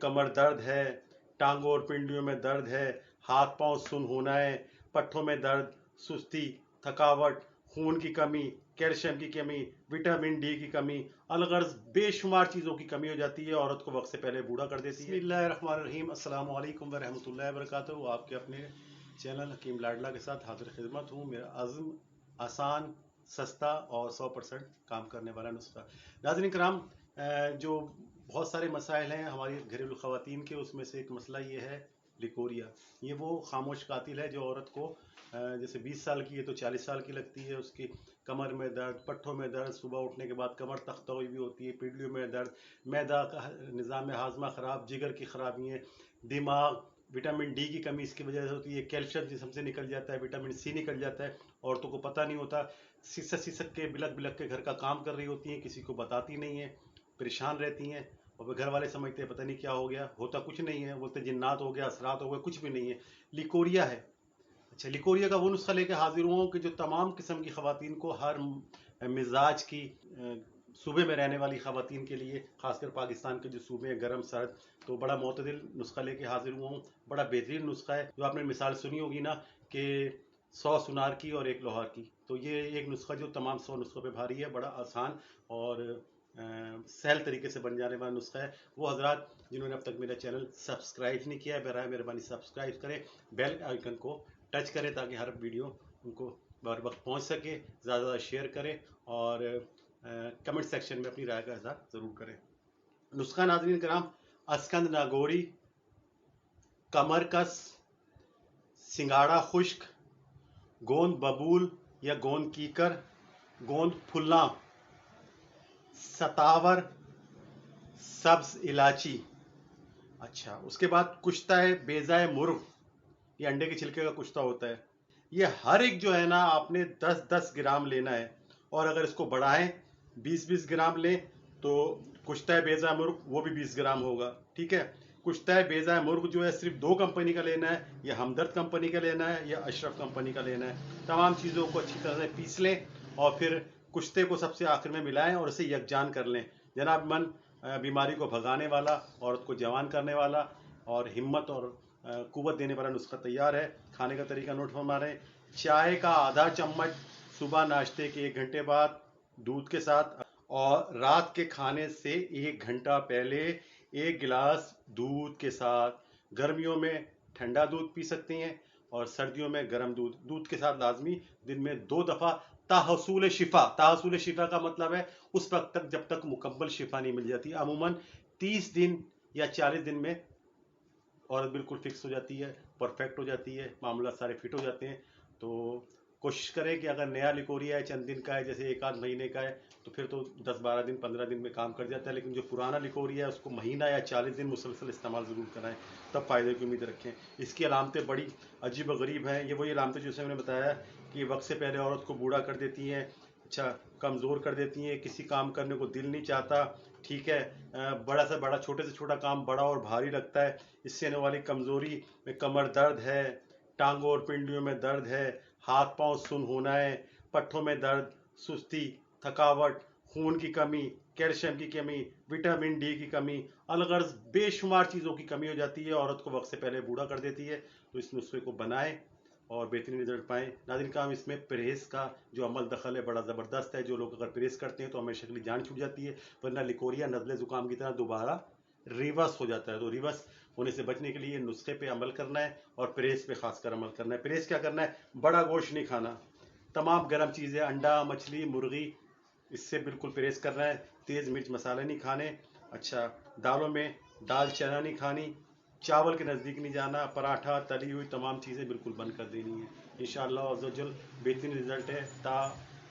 कमर दर्द है, टांगों और पिंडियों में दर्द है, हाथ पांव सुन होना है, पट्ठों में दर्द, सुस्ती, थकावट, खून की कमी, कैल्शियम की कमी, विटामिन डी की कमी, अलगर्ज बेशुमार चीज़ों की कमी हो जाती है, औरत को वक्त से पहले बूढ़ा कर देती है। बिस्मिल्लाहिर्रहमानिर्रहीम, अस्सलाम वालेकुम व रहमतुल्लाहि व बरकातहू। आपके अपने चैनल हकीम लाडला के साथ हाजिर खिदमत हूँ। मेरा अज़्म आसान, सस्ता और 100% काम करने वाला नुस्खा। नाज़रीन कराम, जो बहुत सारे मसाइल हैं हमारी घरेलू ख़वातीन के, उसमें से एक मसला ये है लिकोरिया। ये वो खामोश कातिल है जो औरत को जैसे 20 साल की है तो 40 साल की लगती है। उसकी कमर में दर्द, पट्ठों में दर्द, सुबह उठने के बाद कमर तख्ता हुई भी होती है, पीढ़ियों में दर्द, मैदा का निज़ाम हाजमा ख़राब, जिगर की ख़राबियाँ, दिमाग, विटामिन डी की कमी इसकी वजह से होती है, कैल्शियम जिस्म से निकल जाता है, विटामिन सी निकल जाता है, औरतों को पता नहीं होता, सिसक सिसक के बिलक बिलक के घर का काम कर रही होती हैं, किसी को बताती नहीं है, परेशान रहती हैं। और घर वाले समझते हैं पता नहीं क्या हो गया, होता कुछ नहीं है, बोलते जिन्नात हो गया, असरात हो गए, कुछ भी नहीं है, लिकोरिया है। अच्छा, लिकोरिया का वो नुस्खा लेके हाजिर हुआ हूँ कि जो तमाम किस्म की ख़वातीन को, हर मिजाज की, सूबे में रहने वाली ख़वातीन के लिए, ख़ासकर पाकिस्तान के जो सूबे हैं गर्म सर्द, तो बड़ा मोतदिल नुस्खा लेके हाजिर हुआ हूँ। बड़ा बेहतरीन नुस्खा है। जो आपने मिसाल सुनी होगी ना कि 100 सुनार की और 1 लोहार की, तो ये एक नुस्खा जो तमाम 100 नुस्खों पे भारी है, बड़ा आसान और सहल तरीके से बन जाने वाला नुस्खा है। वो हजरात जिन्होंने अब तक मेरा चैनल सब्सक्राइब नहीं किया है, बराए मेहरबानी सब्सक्राइब करें, बेल आइकन को टच करें ताकि हर वीडियो उनको बर वक्त पहुँच सके। ज़्यादा शेयर करें और कमेंट सेक्शन में अपनी राय का इज़हार ज़रूर करें। नुस्खा नाज़रीन कराम, अस्कंद नागौरी, कमर कस, सिंगाड़ा खुश्क, गोंद बबूल या गोंद कीकर, गोंद फुल्ला, सतावर, सब्ज इलाची। अच्छा, उसके बाद कुश्ता है बेजाए मुर्ग, ये अंडे के छिलके का कुश्ता होता है। ये हर एक जो है ना आपने 10-10 ग्राम लेना है, और अगर इसको बढ़ाएं 20-20 ग्राम लें तो कुश्ता है बेजा मुर्ग वो भी 20 ग्राम होगा। ठीक है, कुश्ता है बेजा मुर्ग जो है सिर्फ 2 कंपनी का लेना है, या हमदर्द कंपनी का लेना है या अशरफ कंपनी का लेना है। तमाम चीज़ों को अच्छी तरह से पीस लें और फिर कुश्ते को सबसे आखिर में मिलाएं और इसे यकजान कर लें। जनाब मन बीमारी को भगाने वाला, औरत को जवान करने वाला और हिम्मत और कुव्वत देने वाला नुस्खा तैयार है। खाने का तरीका नोट फरमा रहे हैं। चाय का आधा चम्मच सुबह नाश्ते के 1 घंटे बाद दूध के साथ, और रात के खाने से 1 घंटा पहले 1 गिलास दूध के साथ। गर्मियों में ठंडा दूध पी सकती हैं और सर्दियों में गर्म दूध, दूध के साथ लाजमी दिन में 2 दफ़ा ताहसूल शिफा। ताहसूल शिफा का मतलब है उस वक्त तक जब तक मुकम्मल शिफा नहीं मिल जाती। अमूमन 30 दिन या 40 दिन में औरत बिल्कुल फिक्स हो जाती है, परफेक्ट हो जाती है, मामला सारे फिट हो जाते हैं। तो कोशिश करें कि अगर नया लिकोरिया है, चंद दिन का है, जैसे 1 आध महीने का है, तो फिर तो 10-12 दिन 15 दिन में काम कर जाता है। लेकिन जो पुराना लिकोरिया है उसको महीना या 40 दिन मुसलसल इस्तेमाल ज़रूर कराएं, तब फ़ायदे की उम्मीद रखें। इसकी अलामतें बड़ी अजीब व गरीब हैं। ये वही अलामतें जैसे मैंने बताया कि वक्त से पहले औरत को बूढ़ा कर देती हैं, अच्छा कमज़ोर कर देती हैं, किसी काम करने को दिल नहीं चाहता। ठीक है, बड़ा से बड़ा, छोटे से छोटा काम बड़ा और भारी लगता है। इससे आने वाली कमज़ोरी में कमर दर्द है, टांगों और पिंडियों में दर्द है, हाथ पांव सुन होना है, पट्ठों में दर्द, सुस्ती, थकावट, खून की कमी, कैल्शियम की कमी, विटामिन डी की कमी, अलगर्ज बेशुमार चीज़ों की कमी हो जाती है, औरत को वक्त से पहले बूढ़ा कर देती है। तो इस नुस्खे को बनाएं और बेहतरीन रिजल्ट पाएं। नाज़रीन काम, इसमें परहेज़ का जो अमल दखल है बड़ा ज़बरदस्त है। जो लोग अगर परहेज़ करते हैं तो हमेशा के लिए जान छूट जाती है, वरना लिकोरिया नज़ले ज़ुकाम की तरह दोबारा रिवर्स हो जाता है। तो रिवर्स होने से बचने के लिए नुस्खे पे अमल करना है और परहेज़ पे खासकर अमल करना है। परहेज़ क्या करना है? बड़ा गोश्त नहीं खाना, तमाम गर्म चीज़ें, अंडा, मछली, मुर्गी, इससे बिल्कुल परहेज़ करना है। तेज़ मिर्च मसाले नहीं खाने। अच्छा, दालों में दाल चना नहीं खानी, चावल के नज़दीक नहीं जाना, पराठा, तली हुई तमाम चीज़ें बिल्कुल बंद कर देनी है। इंशाअल्लाह अज़्ज़वजल बेहतरीन रिज़ल्ट है।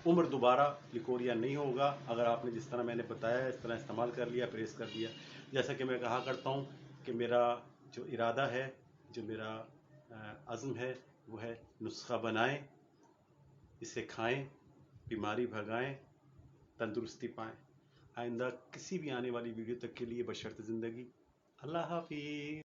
उम्र दोबारा लिकोरिया नहीं होगा अगर आपने जिस तरह मैंने बताया इस तरह इस्तेमाल कर लिया, परहेज़ कर दिया। जैसा कि मैं कहा करता हूँ कि मेरा जो इरादा है, जो मेरा अज़्म है, वो है नुस्खा बनाएं, इसे खाएं, बीमारी भगाएं, तंदुरुस्ती पाएं। आइंदा किसी भी आने वाली वीडियो तक के लिए बशर्ते ज़िंदगी, अल्लाह हाफ़िज़।